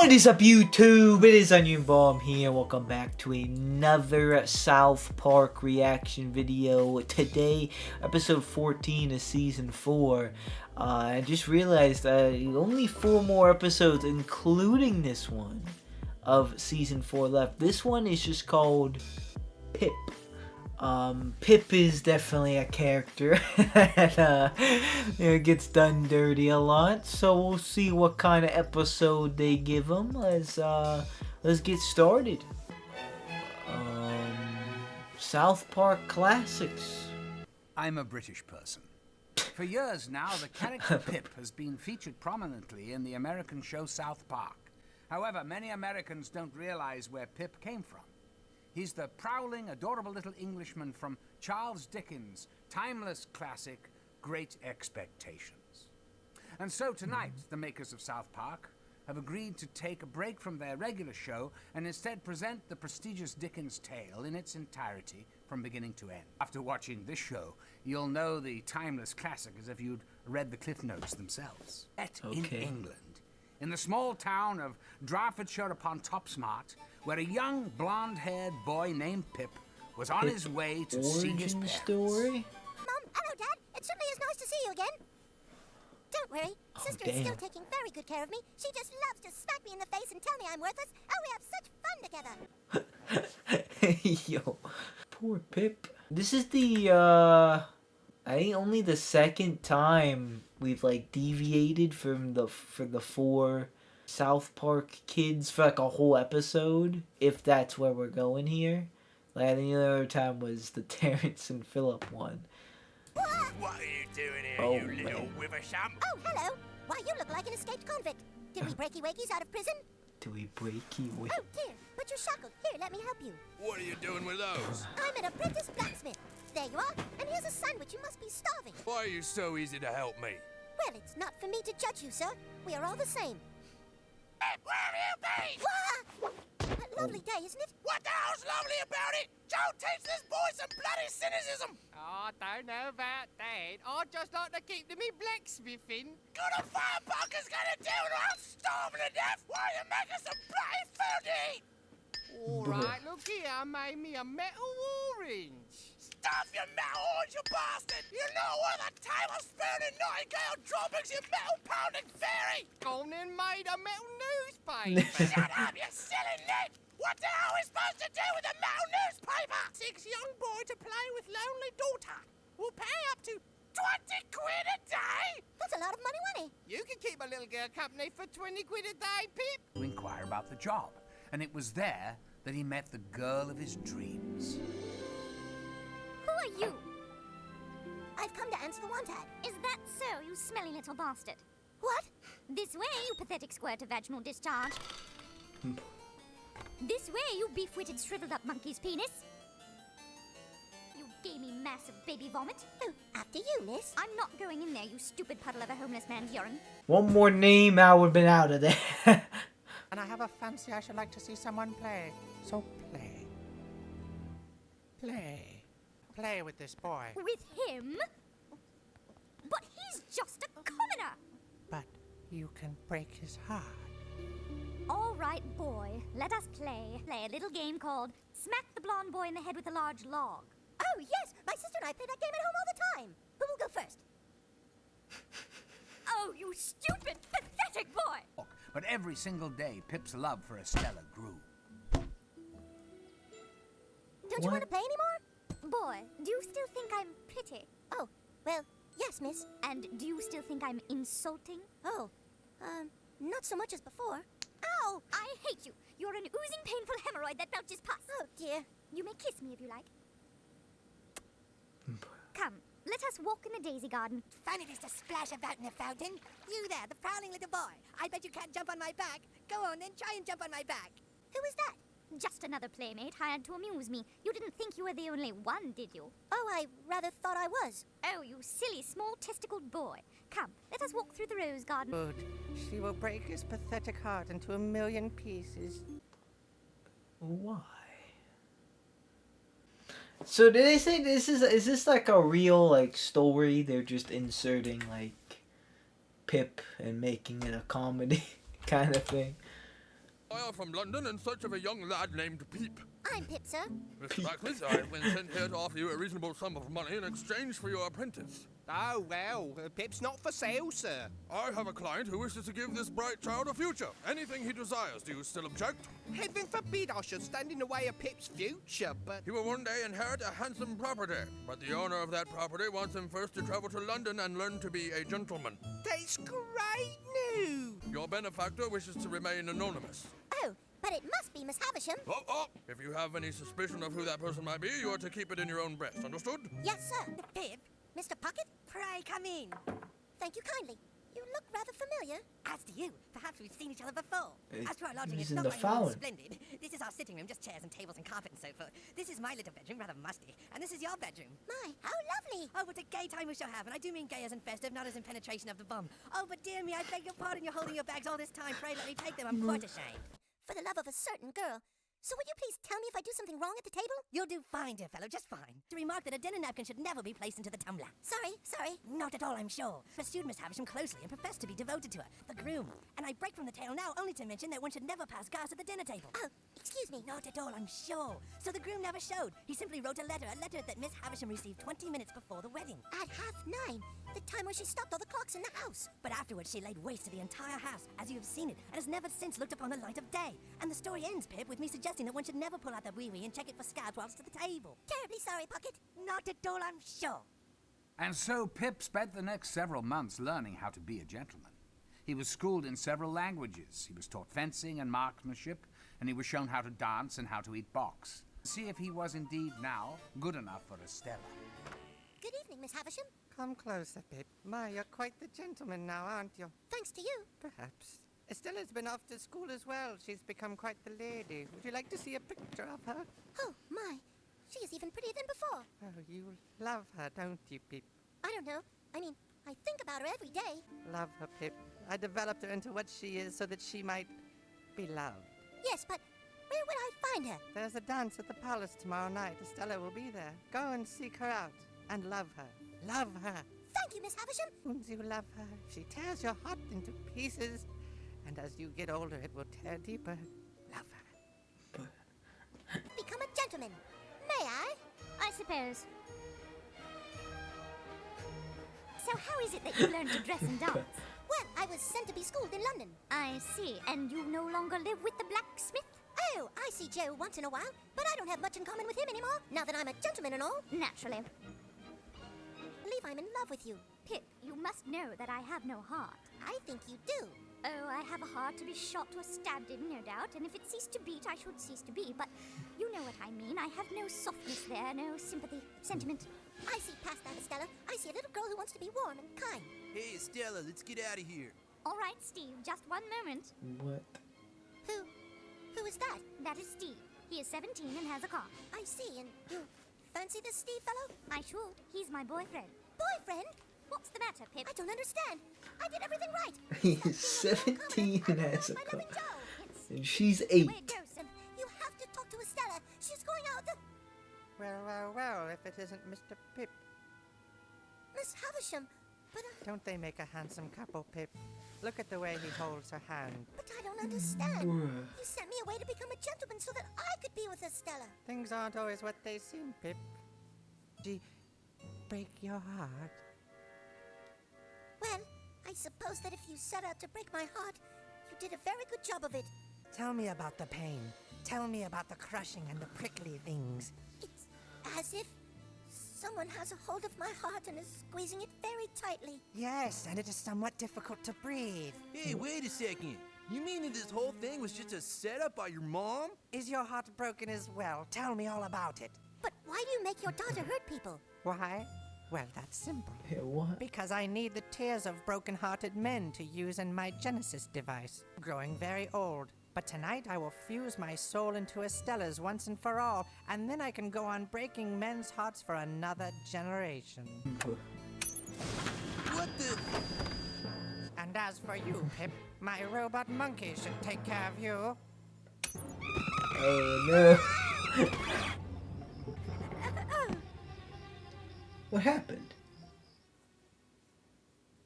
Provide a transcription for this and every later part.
What is up, YouTube? It is Onion Bomb here. Welcome back to another South Park reaction video. Today, episode 14 of season 4. I just realized only 4 more episodes, including this one, of season 4 left. This one is just called Pip. Pip is definitely a character that gets done dirty a lot, so we'll see what kind of episode they give him. Let's get started. South Park classics. I'm a British person. For years now, the character Pip has been featured prominently in the American show South Park. However, many Americans don't realize where Pip came from. He's the prowling, adorable little Englishman from Charles Dickens' timeless classic, Great Expectations. And so tonight, the makers of South Park have agreed to take a break from their regular show and instead present the prestigious Dickens tale in its entirety from beginning to end. After watching this show, you'll know the timeless classic as if you'd read the Cliff Notes themselves. Set in England, in the small town of Draffordshire upon Topsmart, where a young blonde-haired boy named Pip was on his way to see his parents. Story? Mom, hello, Dad. It certainly is nice to see you again. Don't worry, Sister is still taking very good care of me. She just loves to smack me in the face and tell me I'm worthless. Oh, we have such fun together. Yo, poor Pip. This is the I think only the second time we've deviated from the 4 South Park kids for a whole episode, if that's where we're going here. I think the other time was the Terrence and Phillip one. What are you doing here, you little withersham? Oh, hello. Why, you look like an escaped convict. Did we breaky wakies out of prison? Do we breaky with? Oh, dear. But you're shackled. Here, let me help you. What are you doing with those? I'm an apprentice blacksmith. There you are. And here's a sandwich. You must be starving. Why are you so easy to help me? Well, it's not for me to judge you, sir. We are all the same. Where have you been? Wah! A lovely day, isn't it? What the hell's lovely about it? Don't teach this boy some bloody cynicism. Oh, I don't know about that. I'd just like to keep to me blacksmithing. Good a firebucker's gonna do when I'm starving to death while you make us some bloody food to eat. All right, look here, I made me a metal orange. Stuff your metal orange, you bastard! You know what a tablespoon nightingale droppings, you metal pounding fairy! Gone and made a metal newspaper. Shut up, you silly nit! What the hell are we supposed to do with a metal newspaper? 6 young boy to play with lonely daughter. We'll pay up to 20 quid a day? That's a lot of money. You can keep a little girl company for 20 quid a day, Pip. To inquire about the job, and it was there that he met the girl of his dreams. Who are you? I've come to answer the want ad. Is that so, you smelly little bastard? What? This way, you pathetic squirt of vaginal discharge. This way, you beef-witted, shriveled-up monkey's penis. You gamey mass of baby vomit. Oh, after you, miss. I'm not going in there, you stupid puddle of a homeless man's urine. One more name, I would've been out of there. And I have a fancy I should like to see someone play. So play. Play. Play with this boy. With him? But he's just a commoner. But you can break his heart. All right, boy, let us play. Play a little game called Smack the Blonde Boy in the Head with a Large Log. Oh, yes. My sister and I play that game at home all the time. Who will go first? Oh, you stupid, pathetic boy! But every single day, Pip's love for Estella grew. Don't you want to play anymore? Boy, do you still think I'm pretty? Oh, well, yes, miss. And do you still think I'm insulting? Oh, not so much as before. Ow! I hate you. You're an oozing, painful hemorrhoid that belches pus. Oh, dear. You may kiss me if you like. Come, let us walk in the daisy garden. Fun it is to splash about in the fountain. You there, the prowling little boy. I bet you can't jump on my back. Go on, then try and jump on my back. Who was that? Just another playmate hired to amuse me. You didn't think you were the only one, did you? Oh, I rather thought I was. Oh, you silly, small-testicled boy. Come, let us walk through the rose garden. Good. She will break his pathetic heart into a million pieces. Why? So did they say is this like a real story? They're just inserting Pip and making it a comedy kind of thing. I are from London in search of a young lad named Peep. I'm Pip, sir. Mr. Blacksmith, I have been sent here to offer you a reasonable sum of money in exchange for your apprentice. Oh, well, Pip's not for sale, sir. I have a client who wishes to give this bright child a future. Anything he desires. Do you still object? Heaven forbid I should stand in the way of Pip's future, but... He will one day inherit a handsome property, but the owner of that property wants him first to travel to London and learn to be a gentleman. That's great news! Your benefactor wishes to remain anonymous. Oh, but it must be Miss Havisham. Oh! If you have any suspicion of who that person might be, you are to keep it in your own breast. Understood? Yes, sir. Pip, Mr. Pocket, pray come in. thank you kindly. You look rather familiar. As do you. Perhaps we've seen each other before. As to our lodging, he's it's in not the like phone. splendid. This is our sitting room, just chairs and tables and carpet and so forth. This is my little bedroom, rather musty. And this is your bedroom. My, how lovely. Oh, what a gay time we shall have. And I do mean gay as in festive, not as in penetration of the bum. Oh, but dear me, I beg your pardon. You're holding your bags all this time. Pray let me take them. I'm quite ashamed. For the love of a certain girl. So would you please tell me if I do something wrong at the table? You'll do fine, dear fellow, just fine. To remark that a dinner napkin should never be placed into the tumbler. Sorry. Not at all, I'm sure. Pursued Miss Havisham closely and professed to be devoted to her, the groom. And I break from the tale now only to mention that one should never pass gas at the dinner table. Oh, excuse me. Not at all, I'm sure. So the groom never showed. He simply wrote a letter that Miss Havisham received 20 minutes before the wedding. At 9:30, the time when she stopped all the clocks in the house. But afterwards she laid waste to the entire house, as you have seen it, and has never since looked upon the light of day. And the story ends, Pip, with me suggesting that one should never pull out the wee-wee and check it for scabs whilst at the table. Terribly sorry, Pocket. Not at all, I'm sure. And so Pip spent the next several months learning how to be a gentleman. He was schooled in several languages. He was taught fencing and marksmanship, and he was shown how to dance and how to eat box. See if he was indeed now good enough for Estella. Good evening, Miss Havisham. Come closer, Pip. My, you're quite the gentleman now, aren't you? Thanks to you. Perhaps. Estella's been off to school as well. She's become quite the lady. Would you like to see a picture of her? Oh, my. She is even prettier than before. Oh, you love her, don't you, Pip? I don't know. I mean, I think about her every day. Love her, Pip. I developed her into what she is so that she might be loved. Yes, but where would I find her? There's a dance at the palace tomorrow night. Estella will be there. Go and seek her out and love her. Love her. Thank you, Miss Havisham. Won't you love her? She tears your heart into pieces. And as you get older, it will tear deeper. Love her. Become a gentleman. May I? I suppose. So how is it that you learned to dress and dance? Well, I was sent to be schooled in London. I see. And you no longer live with the blacksmith? Oh, I see Joe once in a while, but I don't have much in common with him anymore, now that I'm a gentleman and all. Naturally. Believe I'm in love with you. Pip, you must know that I have no heart. I think you do. Oh, I have a heart to be shot or stabbed in, no doubt, and if it ceased to beat, I should cease to be, but you know what I mean. I have no softness there, no sympathy, sentiment. I see past that, Estella. I see a little girl who wants to be warm and kind. Hey, Stella, let's get out of here. All right, Steve, just one moment. What? Who is that? That is Steve. He is 17 and has a car. I see, and you fancy this Steve fellow? I should. He's my boyfriend. Boyfriend? What's the matter, Pip? I don't understand. I did everything right. He's 17 and has a My car. loving Joe. It's... And she's Where 8. goes And you have to talk to Estella. She's going out. Well, if it isn't Mr. Pip. Miss Havisham. But Don't they make a handsome couple, Pip? Look at the way he holds her hand. I don't understand. Bruh. You sent me away to become a gentleman so that I could be with Estella. Things aren't always what they seem, Pip. She break your heart? Well, I suppose that if you set out to break my heart, you did a very good job of it. Tell me about the pain. Tell me about the crushing and the prickly things. It's as if someone has a hold of my heart and is squeezing it very tightly. Yes, and it is somewhat difficult to breathe. Hey, wait a second. You mean that this whole thing was just a setup by your mom? Is your heart broken as well? Tell me all about it. But why do you make your daughter hurt people? Why? Well, that's simple. Yeah, what? Because I need the tears of broken-hearted men to use in my Genesis device. Growing very old. But tonight I will fuse my soul into Estella's once and for all, and then I can go on breaking men's hearts for another generation. What the? And as for you, Pip, my robot monkey should take care of you. Oh no. What happened?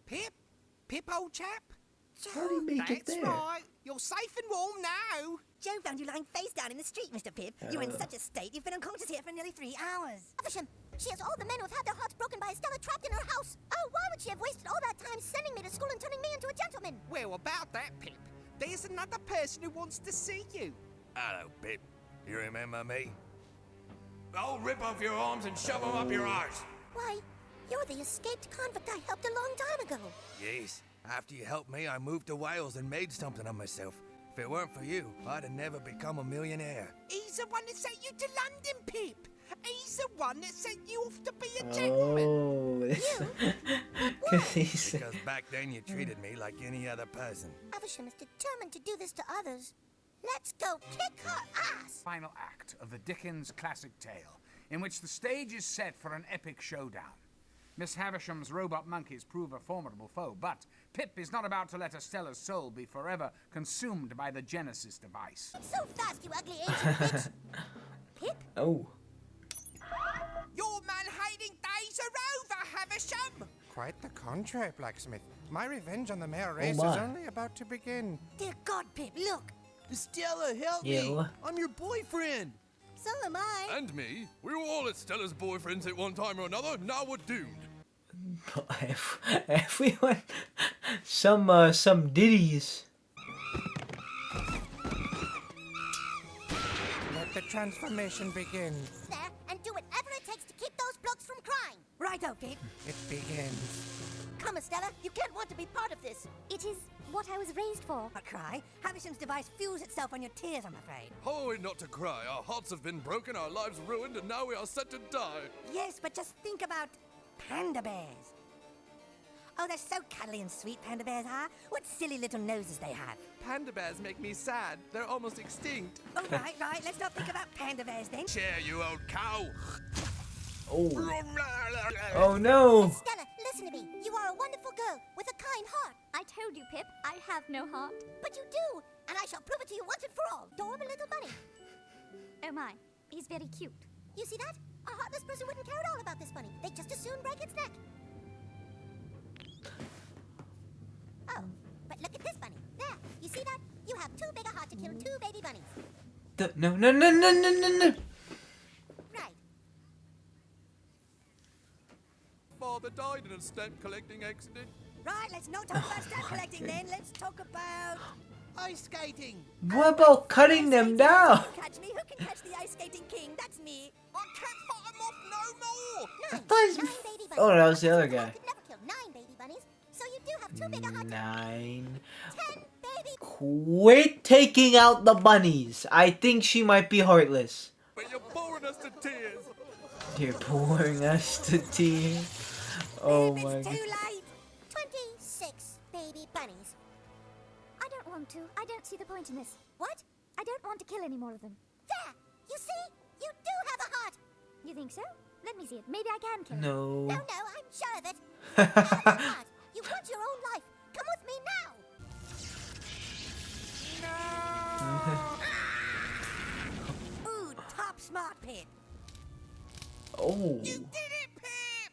Pip? Pip, old chap? How did he make it That's there? right. You're safe and warm now. Joe found you lying face down in the street, Mr. Pip. You're in such a state you've been unconscious here for nearly 3 hours. Havisham, she has all the men who've had their hearts broken by Estella trapped in her house. Oh, why would she have wasted all that time sending me to school and turning me into a gentleman? Well, about that, Pip, there's another person who wants to see you. Hello, Pip. You remember me? I'll rip off your arms and shove them up your arse. Why, you're the escaped convict I helped a long time ago. Yes. After you helped me, I moved to Wales and made something of myself. If it weren't for you, I'd have never become a millionaire. He's the one that sent you to London, Pip. He's the one that sent you off to be a gentleman. Oh, this. Because he's. Because back then you treated me like any other person. Havisham is determined to do this to others. Let's go kick her ass! Final act of the Dickens classic tale, in which the stage is set for an epic showdown. Miss Havisham's robot monkeys prove a formidable foe, but Pip is not about to let Estella's soul be forever consumed by the Genesis device. So fast, you ugly ancient bitch! Pip? Oh. Your man-hating days are over, Havisham. Quite the contrary, Blacksmith. My revenge on the male race is my. only about to begin. Dear God, Pip, look! Stella, help Yeah, me! what? I'm your boyfriend! So am I. And me. We were all Stella's boyfriends at one time or another. Now we're doomed. Everyone. Some ditties. Let the transformation begin. There, and do whatever it takes to keep those blokes from crying. Righto, Pip. It begins. Come, Estella, you can't want to be part of this. It is what I was raised for. Not cry. Havisham's device fuels itself on your tears, I'm afraid. Oh, not to cry. Our hearts have been broken, our lives ruined, and now we are set to die. Yes, but just think about panda bears. Oh, they're so cuddly and sweet, panda bears are. What silly little noses they have. Panda bears make me sad. They're almost extinct. Oh, right. Let's not think about panda bears then. Chair, you old cow. Oh. Oh no. Estella, listen to me. You are a wonderful girl with a kind heart. I told you, Pip, I have no heart. But you do, and I shall prove it to you once and for all. Adorable little bunny. Oh my, he's very cute. You see that? A heartless person wouldn't care at all about this bunny. They'd just as soon break its neck. Oh, but look at this bunny. There, you see that? You have too big a heart to kill 2 baby bunnies. No. Right. Father died in a stamp collecting accident. Right, let's not talk about stamp collecting then. Let's talk about... Ice skating! What about cutting them down? Who can catch me? Who can catch the ice skating king? That's me. I can't fight him off no more. I thought he's- 9 baby bunnies. Oh, that was the other I guy. could never kill 9 baby bunnies, so you do have too big a heart to 9. 10 baby. Quit taking out the bunnies. I think she might be heartless. But you're boring us to tears. You're boring us to tears. Oh Pip, my it's god. too late. 26 baby bunnies. I don't want to. I don't see the point in this. What? I don't want to kill any more of them. There! You see? You do have a heart! You think so? Let me see it. Maybe I can kill it. No. No, I'm sure of it. You have a heart. You want your own life. Come with me now! Ooh, top smart, Pip. Oh. You did it, Pip.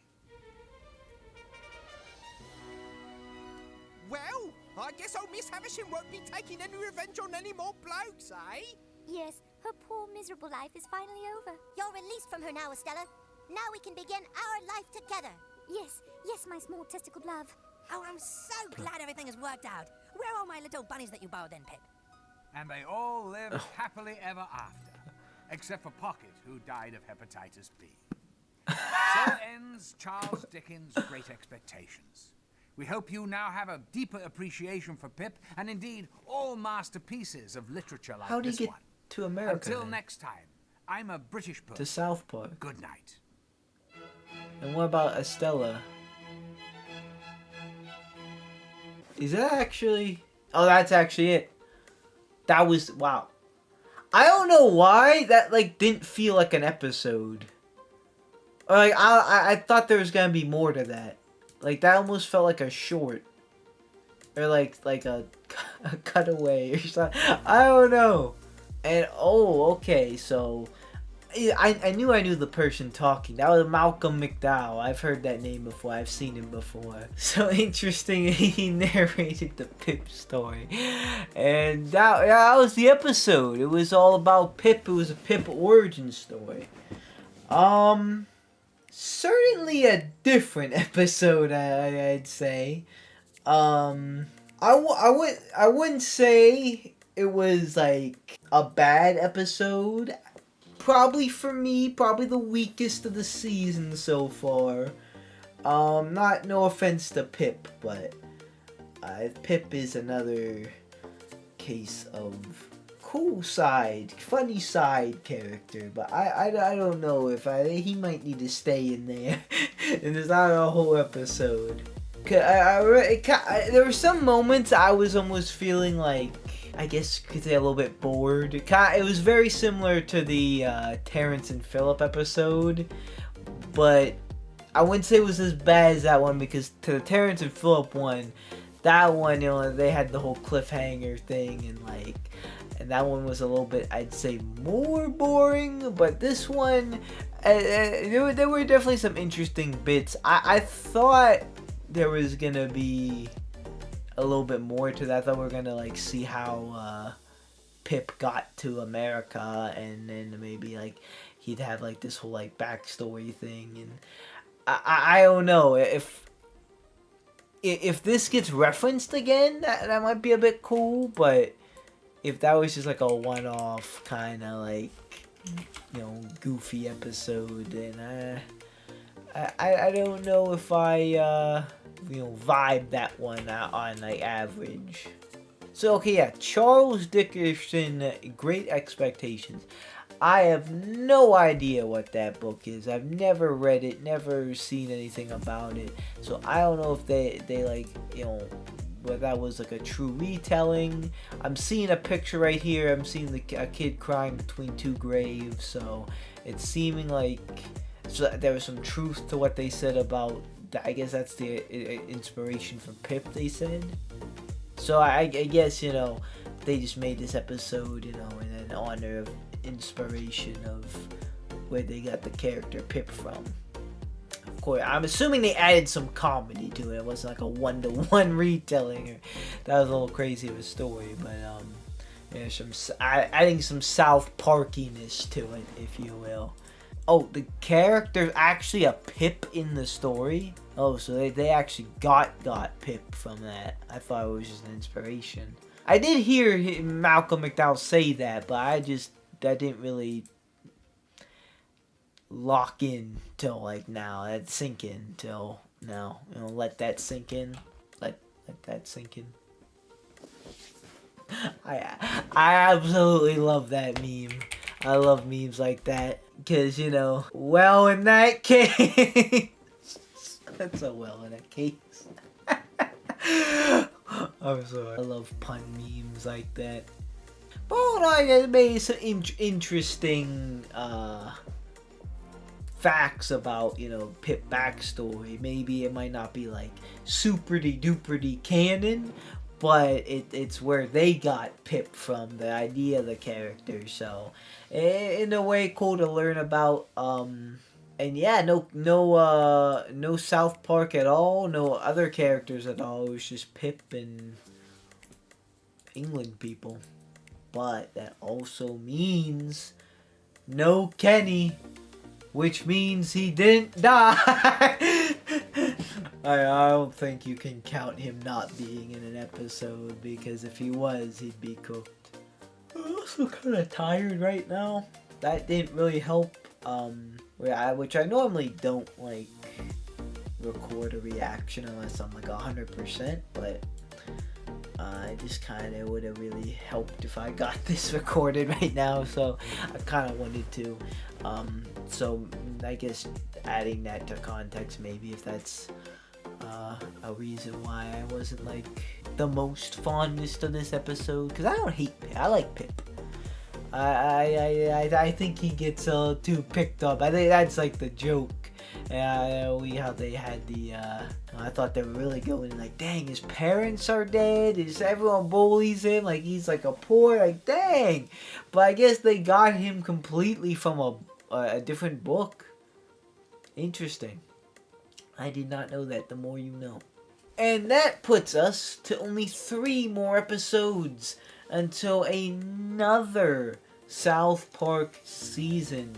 Well, I guess old Miss Havisham won't be taking any revenge on any more blokes, eh? Yes, her poor miserable life is finally over. You're released from her now, Estella. Now we can begin our life together. Yes, my small testicled love. Oh, I'm so glad everything has worked out. Where are all my little bunnies that you borrowed then, Pip? And they all lived happily ever after, except for Pocket, who died of hepatitis B. So ends Charles Dickens' Great Expectations. We hope you now have a deeper appreciation for Pip, and indeed all masterpieces of literature like How did this he get one. to America? Until then? next time, I'm a British person. To South Park. Good night. And what about Estella? Is that actually... Oh, that's actually it. That was... Wow. I don't know why that, like, didn't feel like an episode. Or, like, I thought there was gonna be more to that. Like, that almost felt like a short. Or, like a cutaway or something. I don't know. And, oh, okay, so... I knew the person talking. That was Malcolm McDowell. I've heard that name before. I've seen him before. So interesting. He narrated the Pip story, and that was the episode. It was all about Pip. It was a Pip origin story. Certainly a different episode, I'd say. I wouldn't say it was like a bad episode. Probably for me, probably the weakest of the season so far. No offense to Pip, but Pip is another case of cool side, funny side character. But I don't know if he might need to stay in there, and it's not a whole episode. There were some moments I was almost feeling like, I guess you could say a little bit bored. It was very similar to the Terrence and Phillip episode, but I wouldn't say it was as bad as that one, because to the Terrence and Phillip one, that one, they had the whole cliffhanger thing, and that one was a little bit, I'd say, more boring. But this one, there were definitely some interesting bits. I thought there was gonna be a little bit more to that. I thought we were gonna see how Pip got to America, and then maybe he'd have this whole backstory thing. And I don't know if this gets referenced again, that might be a bit cool. But if that was just a one-off kind of goofy episode, then I don't know if I vibe that one on average. So okay, yeah, Charles Dickerson, Great Expectations. I have no idea what that book is. I've never read it, never seen anything about it. So I don't know if they whether that was a true retelling. I'm seeing a picture right here. I'm seeing a kid crying between two graves. So it's seeming there was some truth to what they said about. I guess that's the inspiration from Pip, they said. So I guess, they just made this episode, in an honor of inspiration of where they got the character Pip from. Of course, I'm assuming they added some comedy to it. It wasn't a one-to-one retelling. That was a little crazy of a story, but adding some South Parkiness to it, if you will. Oh, the character's actually a Pip in the story? Oh, so they actually got Pip from that. I thought it was just an inspiration. I did hear Malcolm McDowell say that, but that didn't really lock in till now. That sink in till now. Let that sink in. Let that sink in. I absolutely love that meme. I love memes like that. Because, well, in that case. That's so well in that case. I'm sorry. I love pun memes like that. But I made some interesting facts about, Pip backstory. Maybe it might not be super-duper canon, but it's where they got Pip from, the idea of the character. So in a way, cool to learn about. And yeah, no South Park at all, no other characters at all. It was just Pip and England people. But that also means no Kenny, which means he didn't die. I don't think you can count him not being in an episode, because if he was, he'd be cooked. I'm also kind of tired right now. That didn't really help. Which I normally don't record a reaction unless I'm 100%, but I just kind of would have really helped if I got this recorded right now, so I kind of wanted to. So I guess adding that to context, maybe if that's a reason why I wasn't the most fondest of this episode, because I don't hate Pip. I like Pip. I think he gets too picked up. I think that's the joke. How they had the I thought they were really going dang, his parents are dead, everyone bullies him he's a poor, dang. But I guess they got him completely from a different book. Interesting. I did not know that. The more you know. And that puts us to only 3 more episodes until another South Park season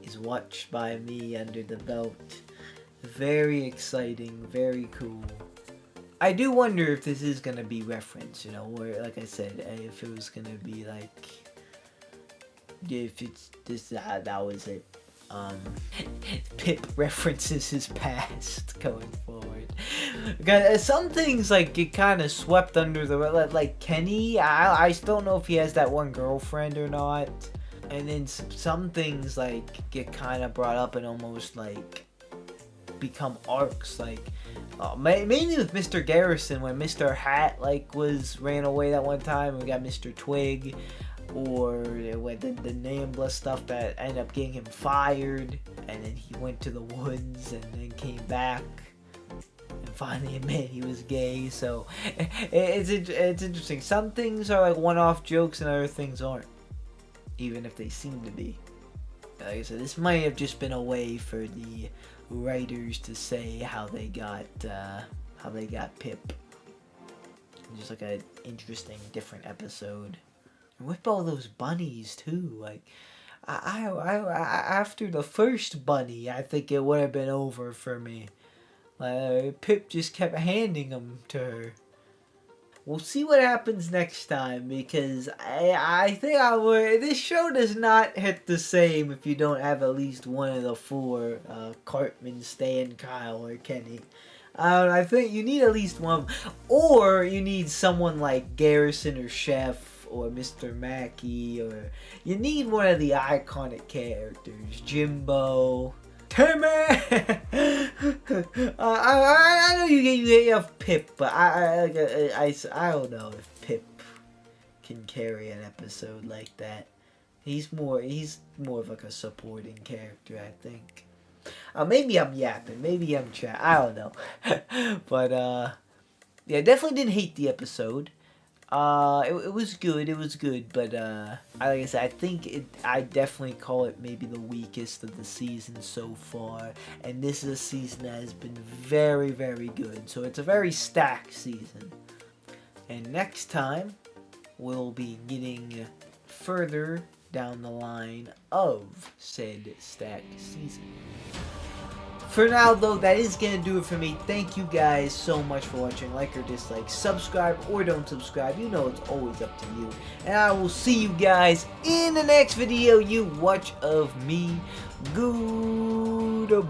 is watched by me under the belt. Very exciting, very cool. I do wonder if this is gonna be referenced, you know, where, like I said, if it was gonna be like, if it's this, that was it. Pip references his past going forward. Because some things like get kind of swept under the like Kenny. I still don't know if he has that one girlfriend or not. And then some things like get kind of brought up and almost like become arcs. Like mainly with Mr. Garrison when Mr. Hat like ran away that one time. We got Mr. Twig. Or the Nambla stuff that ended up getting him fired, and then he went to the woods and then came back and finally admitted he was gay. So it's interesting. Some things are like one-off jokes and other things aren't, even if they seem to be. Like I said, this might have just been a way for the writers to say how they got Pip. Just like an interesting, different episode. Whip all those bunnies too. Like, I after the first bunny, I think it would have been over for me. Like, Pip just kept handing them to her. We'll see what happens next time because I think this show does not hit the same if you don't have at least one of the 4 Cartman, Stan, Kyle, or Kenny. I think you need at least one, or you need someone like Garrison or Chef. Or Mr. Mackey, or you need one of the iconic characters, Jimbo, Timmy. I know you have Pip, but I don't know if Pip can carry an episode like that. He's more of like a supporting character, I think. Maybe I'm yapping, maybe I'm chatting, I don't know. But yeah, definitely didn't hate the episode. It was good, but like I said, I think I definitely call it maybe the weakest of the season so far, and this is a season that has been very, very good, so it's a very stacked season. And next time, we'll be getting further down the line of said stacked season. For now, though, that is going to do it for me. Thank you guys so much for watching. Like or dislike, subscribe or don't subscribe. You know it's always up to you. And I will see you guys in the next video you watch of me. Goodbye.